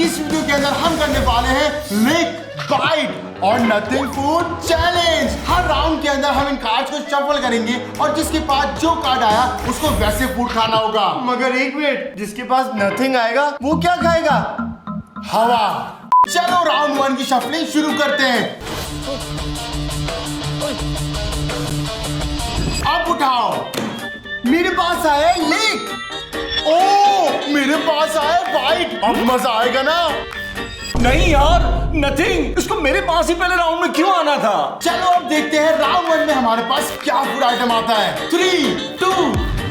इस वीडियो के अंदर हम करने वाले हैं लिक, बाइट और नथिंग फूड चैलेंज। हर राउंड के अंदर हम इन कार्ड्स को शफल करेंगे और जिसके पास जो कार्ड आया उसको वैसे फूड खाना होगा। मगर एक मिनट, जिसके पास नथिंग आएगा वो क्या खाएगा? हवा। चलो राउंड 1 की शफलिंग शुरू करते हैं। अब उठाओ। मेरे पास आया है लिक। ओ मेरे पास आया बाइट। अब मजा आएगा ना? नहीं यार, नथिंग। इसको मेरे पास ही पहले राउंड में क्यों आना था? चलो अब देखते हैं राउंड 1 में हमारे पास क्या फूड आइटम आता है। 3, 2,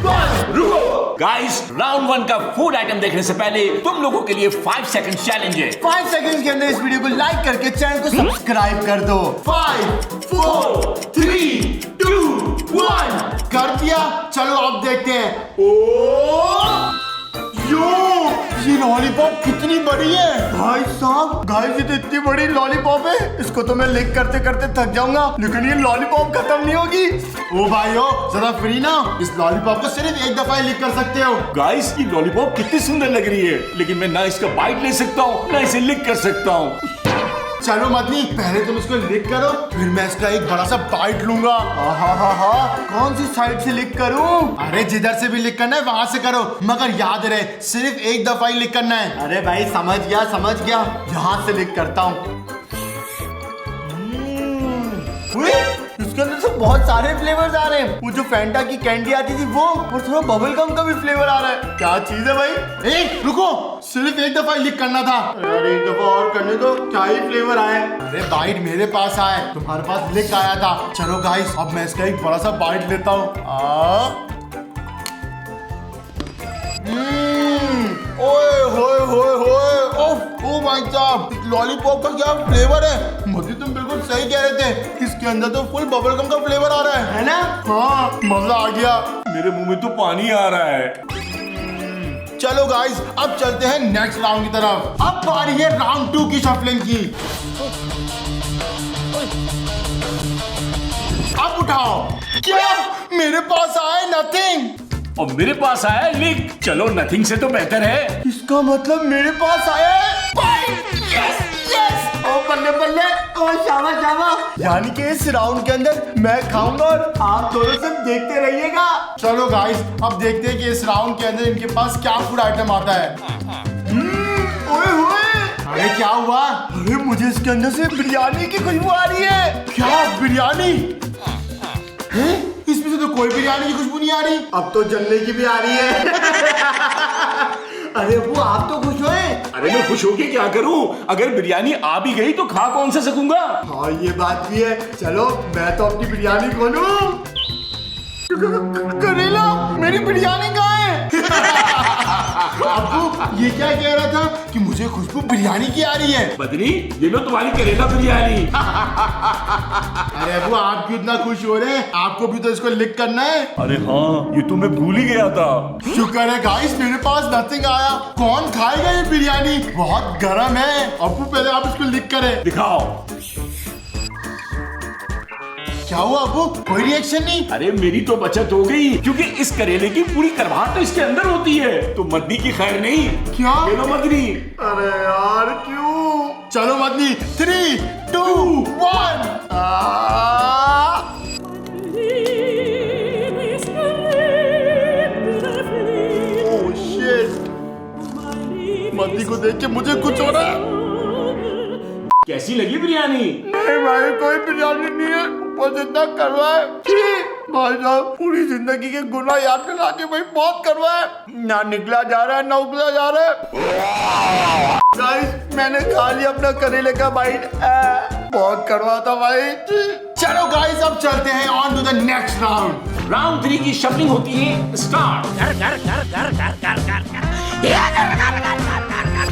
1 रुको गाइस, राउंड 1 का फूड आइटम देखने से पहले तुम लोगों के लिए 5 सेकंड चैलेंज है। 5 सेकंड के अंदर इस वीडियो को लाइक करके चैनल को सब्सक्राइब कर दो। 5, 4, 3, 2, 1 कर दिया। चलो अब देखते हैं। ओ ये लॉलीपॉप कितनी बड़ी है भाई साहब, गाइस ये तो इतनी बड़ी लॉलीपॉप है, इसको तो मैं लिक करते करते थक जाऊंगा, लेकिन ये लॉलीपॉप खत्म नहीं होगी। ओ भाई हो, जरा फ्री ना, इस लॉलीपॉप को सिर्फ एक दफा ही लिक कर सकते हो। गाइस ये लॉलीपॉप कितनी सुंदर लग रही है, लेकिन मैं ना इसका बाइट ले सकता हूँ ना इसे लिक कर सकता हूँ। चलो मदनी, पहले तुम इसको लिक करो, फिर मैं इसका एक बड़ा सा बाइट लूंगा। कौन सी साइड से लिक करूं? अरे जिधर से भी लिक करना है वहां से करो, मगर याद रहे सिर्फ एक दफा ही लिक करना है। अरे भाई समझ गया, यहाँ से लिक करता हूँ। इसके अंदर से बहुत सारे फ्लेवर्स आ रहे हैं। वो जो फैंटा की कैंडी आती थी वो, और थोड़ा बबल गम का भी फ्लेवर आ रहा है। क्या चीज है भाई? ए रुको, सिर्फ एक दफा ही लिक करना था। अरे एक दफा और करने दो, क्या ही फ्लेवर आए। अरे बाइट मेरे पास आया, तुम्हारे पास लिक आया था। चलो गाइस, अब मैं इसका एक बड़ा सा बाइट लेता हूँ। ओए होए होए होए, ओ भाई साहब, लॉलीपॉप का क्या फ्लेवर है। मोदी तुम बिल्कुल सही कह रहे थे, इसके अंदर तो फुल बबल गम का फ्लेवर आ रहा है ना? हाँ, मजा आ गया। मेरे मुंह में तो पानी आ रहा है। चलो गाइस, अब चलते हैं नेक्स्ट राउंड की तरफ। अब बारी है राउंड 2 की शफलिंग की। अब उठाओ। क्या मेरे पास आया नथिंग और मेरे पास आया लिक। चलो नथिंग से तो बेहतर है। इसका मतलब मेरे पास आया है यस यस। ओ बल्ले बल्ले, ओ शाबाश शाबाश। यानी कि इस राउंड के अंदर मैं खाऊंगा और आप दोनों सब देखते रहिएगा। चलो गाइस, अब देखते हैं कि इस राउंड के अंदर इनके पास क्या फूड आइटम आता है। ओए होए, अरे क्या हुआ? अरे मुझे इसके अंदर से बिरयानी की खुशबू आ रही है। क्या बिरयानी? इसमें से तो कोई बिरयानी की खुशबू नहीं आ रही। अब तो जलने की भी आ रही है। अरे वो आप तो खुश हुए। अरे मैं खुश होके क्या करूं? अगर बिरयानी आ भी गई तो खा कौन से सकूंगा? हाँ ये बात भी है। चलो मैं तो अपनी बिरयानी खोलूं। करेला, मेरी बिरयानी कहाँ है? अब्बू ये क्या कह रहा था कि मुझे खुशबू बिरयानी की आ रही है। बदरी, ये लो तुम्हारी करेला बिरयानी। अरे अब्बू, आप क्यों इतना खुश हो रहे हैं? आपको भी तो इसको लिक करना है। अरे हाँ, ये तो मैं भूल ही गया था। शुक्र है गाइस, मेरे पास नथिंग आया। कौन खाएगा ये बिरयानी? बहुत गर्म है। अब्बू पहले आप इसको लिक करें। दिखाओ। क्या हुआ अब्बू, कोई रिएक्शन नहीं? अरे मेरी तो बचत हो गई, क्योंकि इस करेले की पूरी करवाहट तो इसके अंदर होती है, तो मदनी की खैर नहीं। क्या? ये लो मदनी। अरे यार क्यों? चलो मदनी, 3, 2, 1। ओह शिट, मदनी को देख के मुझे कुछ हो रहा है। कैसी लगी बिरयानी? नहीं भाई कोई बिरयानी नहीं है, ऊपर जितना करवा है। भाई साहब, पूरी जिंदगी के गुनाह याद दिला के भाई बहुत करवा है, ना निकला जा रहा है ना उगला जा रहा है। गाइस मैंने खा लिया अपना करेले का बाइट। बहुत करवा था भाई। चलो गाइस, अब चलते हैं on to the next round. Round 3 की शफलिंग होती है स्टार्ट।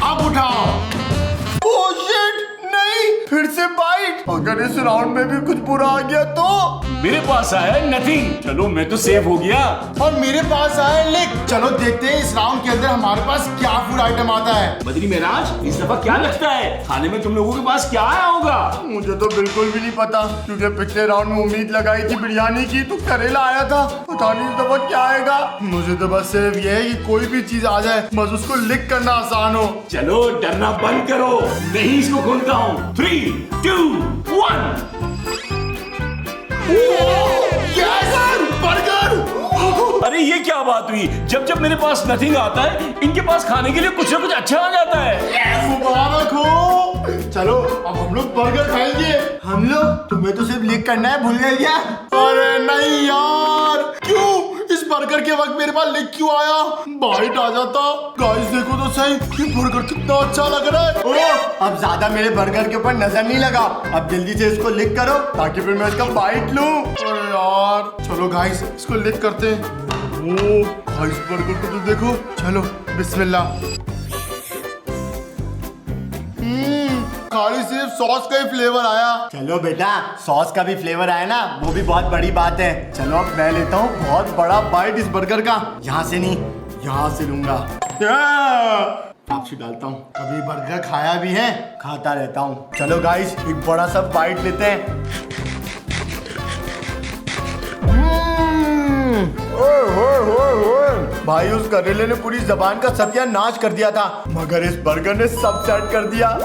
अब उठाओ। ओह शिट, नहीं, फिर से बाइट। और अगर इस राउंड में भी कुछ बुरा आ गया तो मेरे पास आया नथिंग। चलो मैं तो सेफ हो गया। और मेरे पास आया लिक। चलो देखते हैं इस राउंड के अंदर हमारे पास क्या फूड आइटम आता है। बद्री महाराज, इस दफा क्या लगता है खाने में तुम लोगों के पास क्या आया होगा? मुझे तो बिल्कुल भी नहीं पता, क्योंकि पिछले राउंड में उम्मीद लगाई थी बिरयानी की, तो करेला आया था। पता नहीं इस दफा क्या आएगा। मुझे तो बस सिर्फ ये है कि कोई भी चीज आ जाए, बस उसको लिक करना आसान हो। चलो डरना बंद करो, मैं ही इसको खोलता हूँ। 3, 2, 1। बर्गर! अरे ये क्या बात हुई? जब जब मेरे पास नथिंग आता है, इनके पास खाने के लिए कुछ ना कुछ अच्छा आ जाता है। मुबारक हो। चलो अब हम लोग बर्गर खाएंगे। हम लोग? तुम्हें तो सिर्फ लिक करना है, भूल गए क्या? अरे नहीं यार, क्यों? इस बर्गर के वक्त मेरे पास लिक क्यों आया? बाइट आ जाता। गाइस देखो तो सही, ये बर्गर कितना अच्छा लग रहा है। ओह, अब ज्यादा मेरे बर्गर के ऊपर नजर नहीं लगा। अब जल्दी से इसको लिक करो ताकि फिर मैं इसका बाइट लूं। अरे यार, चलो गाइस इसको लिक करते हैं। ओह गाइस, बर्गर को तो देखो। चलो बिस्मिल्लाह। खाली सिर्फ सॉस का ही फ्लेवर आया। चलो बेटा, सॉस का भी फ्लेवर आया ना, वो भी बहुत बड़ी बात है। चलो अब मैं लेता हूँ बहुत बड़ा बाइट इस बर्गर का। यहाँ से नहीं, यहाँ से लूंगा। आपसे डालता हूँ। कभी बर्गर खाया भी है? खाता रहता हूँ। चलो गाइस, एक बड़ा सा बाइट लेते हैं। भाई उस करेले ने पूरी जबान का सत्यानाश कर दिया था, मगर इस बर्गर ने सब सेट कर दिया।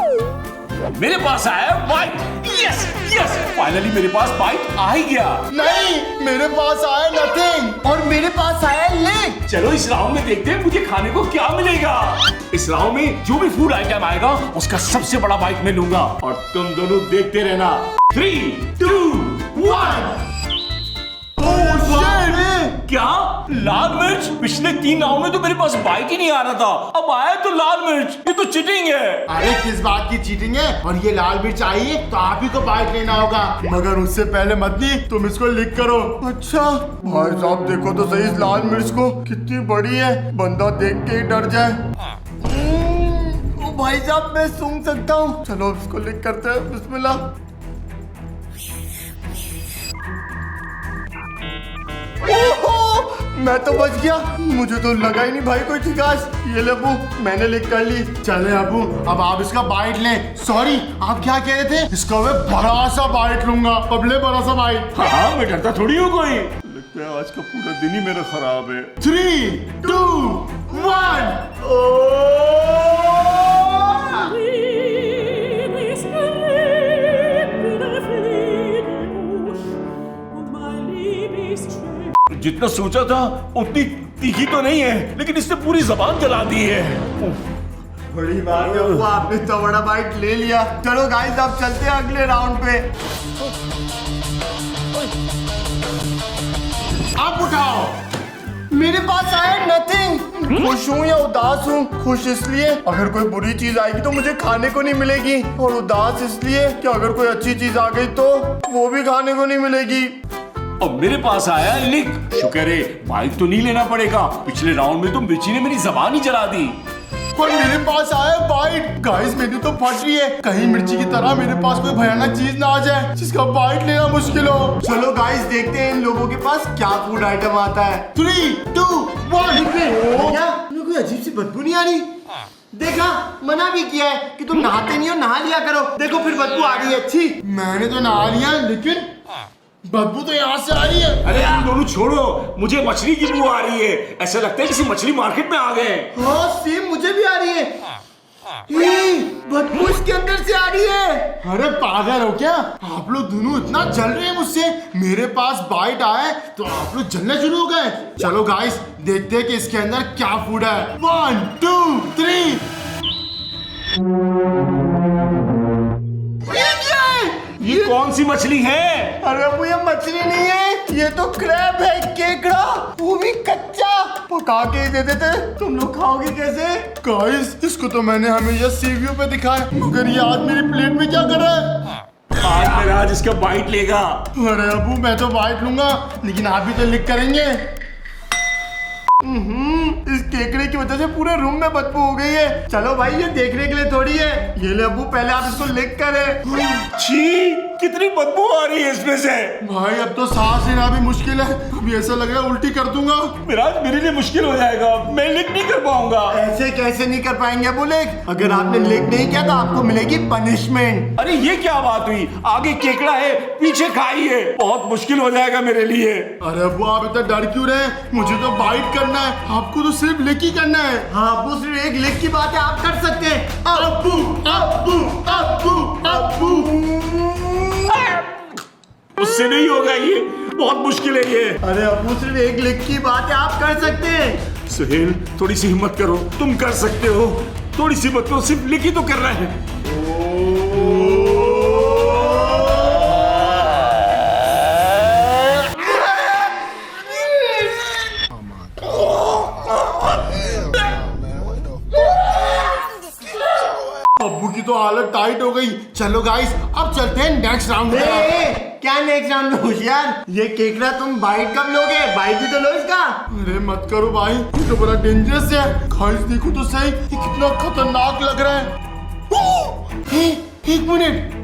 मेरे पास आया बाइट। यस यस, फाइनली मेरे पास बाइट आ ही गया। नहीं, मेरे पास आया नथिंग। और मेरे पास आया लिक। चलो इस राउंड में देखते हैं मुझे खाने को क्या मिलेगा। इस राउंड में जो भी फूड आइटम आएगा उसका सबसे बड़ा बाइट मैं लूंगा, और तुम दोनों देखते रहना। 3, 2, 1। क्या लाल मिर्च? पिछले 3 राउंड में तो मेरे पास बाइट ही नहीं आ रहा था, अब आया तो लाल मिर्च। ये तो चीटिंग है। अरे किस बात की चीटिंग है? और ये लाल मिर्च आई है तो आप ही को बाइट लेना होगा। मगर उससे पहले मदनी, तुम इसको लिक करो। अच्छा भाई साहब, देखो तो सही इस लाल मिर्च को, कितनी बड़ी है, बंदा देख के ही डर जाए। ओ भाई साहब, मैं सूंघ सकता हूँ। चलो इसको लिक करते हैं। बिस्मिल्लाह। मैं तो बच गया, मुझे तो लगा ही नहीं भाई कोई ठिकास। ये ले अबू, मैंने लिक कर ली। चले अबू, अब आप इसका बाइट लें। सॉरी, आप क्या कह रहे थे? इसका मैं बड़ा सा बाइट लूंगा। अब ले बड़ा सा बाइट। हाँ, मैं डरता थोड़ी हूँ कोई। लगता है आज का पूरा दिन ही मेरा खराब है। 3, 2, 1। जितना सोचा था उतनी तीखी तो नहीं है, लेकिन इसने पूरी जबान जला दी है। बड़ी बात है वो, आपने तो बड़ा बाइट ले लिया। चलो गाइस, अब चलते हैं अगले राउंड पे। आप उठाओ। मेरे पास आया नथिंग। खुश हूँ या उदास हूँ? खुश इसलिए अगर कोई बुरी चीज आएगी तो मुझे खाने को नहीं मिलेगी, और उदास इसलिए कि अगर कोई अच्छी चीज आ गई तो वो भी खाने को नहीं मिलेगी। अब मेरे पास आया लिक। शुक्र है बाइक तो नहीं लेना पड़ेगा। पिछले राउंड में तो मिर्ची ने मेरी जबान ही जला दी। और मेरे पास आया बाइट। गाइस मेरी तो फट रही है, कहीं मिर्ची की तरह मेरे पास कोई भयानक चीज ना आ जाए जिसका बाइट लेना मुश्किल हो। चलो गाइस, देखते हैं इन लोगों के पास क्या फूड आइटम आता है। 3, 2, 1। क्या कोई अजीब सी बदबू नहीं आ रही? देखा, मना भी किया है कि तुम नहाते नहीं हो, नहा लिया करो। देखो फिर बदबू आ रही है अच्छी। मैंने तो नहा लिया, लेकिन बदबू तो यहाँ से आ रही है। अरे तुम दोनों छोड़ो, मुझे मछली की बू आ रही है। ऐसा लगता है किसी मछली मार्केट में आ गए। हाँ सेम, मुझे भी आ रही है। बदबू इसके अंदर से आ रही है। अरे पागल हो क्या? आप लोग दोनों इतना जल रहे हैं मुझसे। मेरे पास बाइट आए तो आप लोग जलने शुरू हो गए। चलो गाइस, देखते हैं कि इसके अंदर क्या फूड है। 1, 2, 3। ये कौन सी मछली है? अरे वो ये मछली नहीं है, ये तो क्रैब है, केकड़ा, वो भी कच्चा। पका के ही दे देते, तुम लोग खाओगे कैसे? गाइस इसको तो मैंने हमेशा सी व्यू पे दिखाया, मगर ये आज मेरी प्लेट में क्या कर रहा है? आज मेरा आज इसका बाइट लेगा। अरे अबू, मैं तो बाइट लूंगा, लेकिन आप भी तो लिक करेंगे। इस केकड़े की वजह से पूरे रूम में बदबू हो गई है। चलो भाई, ये देखने के लिए थोड़ी है। ये ले अबू, पहले आप इसको लिक करें। छी, कितनी बदबू आ रही है इसमें से। भाई अब तो सांस लेना भी मुश्किल है, अभी ऐसा लग रहा है उल्टी कर दूंगा। मिराज मेरे लिए मुश्किल हो जाएगा, मैं लिक नहीं कर पाऊंगा। ऐसे कैसे नहीं कर पाएंगे बुलेट? अगर आपने लिक नहीं किया तो आपको मिलेगी पनिशमेंट। अरे ये क्या बात हुई, आगे केकड़ा है पीछे खाई है, बहुत मुश्किल हो जाएगा मेरे लिए। अरे अब्बू आप इतना डर क्यों रहे? मुझे तो बाइट करना है, आपको तो सिर्फ लिक ही करना है। हाँ अब्बू, सिर्फ एक लिक की बात है, आप कर सकते हैं। अब्बू अब्बू अब्बू अब्बू। उससे नहीं होगा, ये बहुत मुश्किल है ये। अरे अब्बू, सिर्फ एक लिक की बात है, आप कर सकते हैं। सुहेल थोड़ी सी हिम्मत करो, तुम कर सकते हो। थोड़ी सी हिम्मत करो, सिर्फ लिक ही तो कर रहे हैं। अब्बू की तो हालत टाइट हो गई। चलो गाइस अब चलते हैं नेक्स्ट राउंड में। क्या नेक्स्ट राउंड में होशियार? ये केकड़ा तुम बाइट कब लोगे? बाइट भी तो लो इसका। अरे मत करो भाई, ये तो बड़ा डेंजरस है। गाइस देखो तो सही, ये कितना खतरनाक लग रहा है। एक मिनट,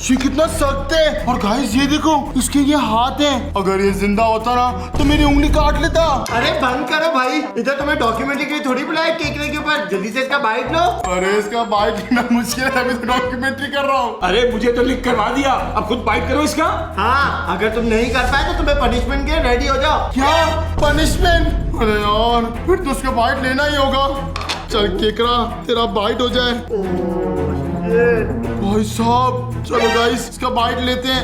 ये कितना सख्त है। और गाइस ये देखो, इसके ये हाथ हैं। अगर ये जिंदा होता ना तो मेरी उंगली काट लेता। अरे बंद करो भाई, इधर तुम्हें डॉक्यूमेंट्री के लिए थोड़ी बुलाया केकड़े के ऊपर। जल्दी से इसका बाइट लो। अरे इसका बाइट लेना मुश्किल है, अभी तो डॉक्यूमेंट्री कर रहा हूँ। अरे मुझे तो लिक करवा दिया, अब खुद बाइट करो इसका। हाँ, अगर तुम नहीं कर पाए तो तुम्हें पनिशमेंट के रेडी हो जाओ। क्या पनिशमेंट? अरे यार फिर तो उसका बाइट लेना ही होगा। चल केकड़ा तेरा बाइट हो जाए। भाई साहब चलो गाइस इसका बाइट लेते हैं।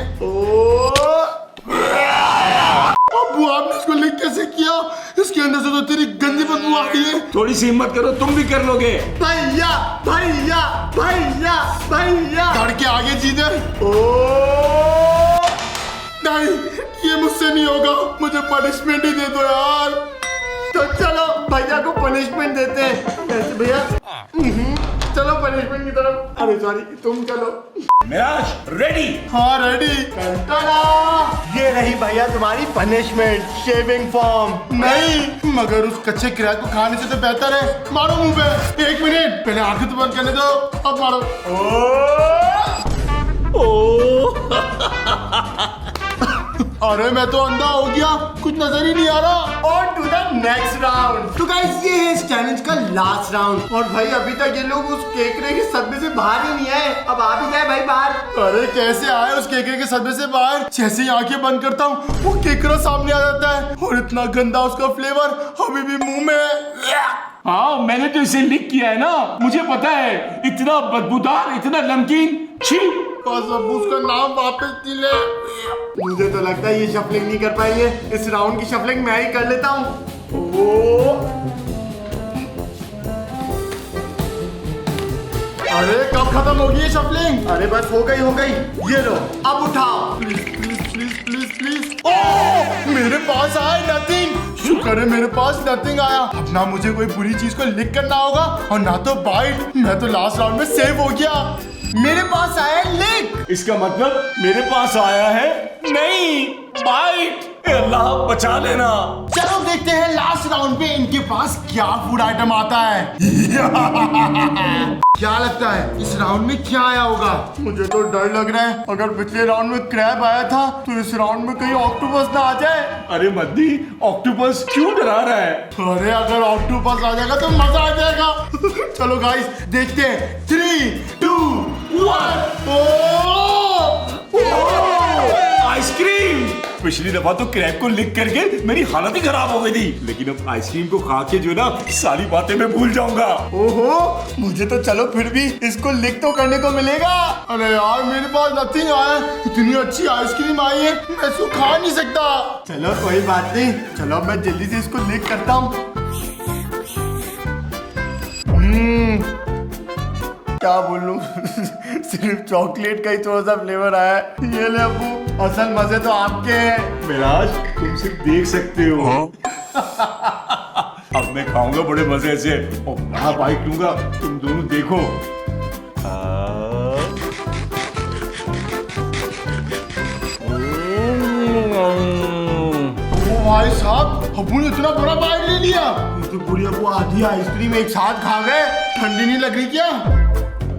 अब्बू आपने इसको लिक कैसे किया? इसके अंदर से तो तेरी गंदी बदबू आ रही है। थोड़ी सी हिम्मत करो, तुम भी कर लोगे। भैया भैया भैया भैया, धड़ के आगे जीते। नहीं ये मुझसे नहीं होगा, मुझे पनिशमेंट ही दे दो यार। तो चलो भैया को पनिशमेंट देते हैं। ऐसे भैया चलो पनिशमेंट की तरफ। अरे सॉरी, तुम चलो। मिराज रेडी? हाँ रेडी। ये रही भैया तुम्हारी पनिशमेंट, शेविंग फॉर्म। नहीं मगर उस कच्चे क्रैक को खाने से तो बेहतर है। मारो मुंह पे। एक मिनट पहले आंखें तो बंद करने दो, अब मारो। अरे मैं तो अंधा हो गया, कुछ नजर ही नहीं आ रहा। On to the next round। तो गाइस ये है इस चैलेंज का लास्ट राउंड। और भाई अभी तक ये लोग उस केकड़े के सदमे से बाहर ही नहीं आए। अब आ भी जाए भाई बाहर। अरे कैसे आए उस केकड़े के सदमे से बाहर? जैसे ही आंखें बंद करता हूँ वो केकड़ा सामने आ जाता है और इतना गंदा उसका फ्लेवर अभी भी मुंह में है। हाँ मैंने तो इसे लिक किया है ना, मुझे पता है। इतना बदबूदार, इतना नमकीन, छी। बस अब उसका नाम वापस नहीं ले। मुझे तो लगता है ये शफलिंग नहीं कर पाएंगे। इस राउंड की शफलिंग मैं ही कर लेता हूँ। अरे कब खत्म होगी ये शफलिंग? अरे बस हो गई हो गई। ये लो अब उठाओ। Please please please please please. ओह मेरे पास आया नथिंग। शुक्र है मेरे पास नथिंग आया। अब ना मुझे कोई बुरी चीज को लिक करना होगा और ना तो बाइट। मैं तो लास्ट राउंड में सेव हो गया। मेरे पास आया लिक। इसका मतलब मेरे पास आया है नहीं बाइट। अल्लाह बचा लेना। चलो देखते हैं लास्ट राउंड पे इनके पास क्या फूड आइटम आता है। क्या लगता है इस राउंड में क्या आया होगा? मुझे तो डर लग रहा है, अगर पिछले राउंड में क्रैब आया था तो इस राउंड में कहीं ऑक्टोपस ना आ जाए। अरे मद्दी, ऑक्टोपस क्यों डरा रहा है? अरे अगर ऑक्टोपस आ जाएगा तो मजा आ जाएगा। चलो गाइस देखते हैं। 3, 2, 1। आइसक्रीम। पिछली दफा तो क्रैब को लिक करके मेरी हालत ही खराब हो गई थी, लेकिन अब आइसक्रीम को खा के जो ना सारी बातें मैं भूल जाऊंगा। ओहो, मुझे तो चलो फिर भी इसको लिक तो करने को मिलेगा। अरे यार मेरे पास नथिंग आया। इतनी अच्छी आइसक्रीम आई है, मैं इसको खा नहीं सकता। चलो कोई बात नहीं, चलो मैं जल्दी से इसको लिक करता हूँ। क्या बोलूं सिर्फ चॉकलेट का ही थोड़ा सा फ्लेवर आया है। ये ले अब्बू, असल मजे तो आपके हैं। मिराज तुम सिर्फ देख सकते हो। अब मैं खाऊंगा बड़े मजे से और बड़ा बाइट लूंगा, तुम दोनों देखो। ओ भाई साहब, अब्बू ने इतना बड़ा बाइट ले लिया। ये तो पूरी अब्बू आधी आइसक्रीम एक साथ खा गए। ठंडी नहीं लग रही क्या?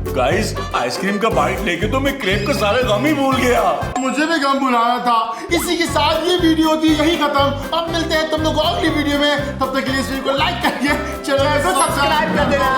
गाइस आइसक्रीम का बाइट लेके तो मैं क्रेप का सारा गम ही भूल गया। मुझे भी गम बुलाना था। इसी के साथ ये वीडियो थी यही खत्म। अब मिलते हैं तुम लोग को अगली वीडियो में। तब तक के लिए इस वीडियो को लाइक करिए, चैनल को सब्सक्राइब कर देना।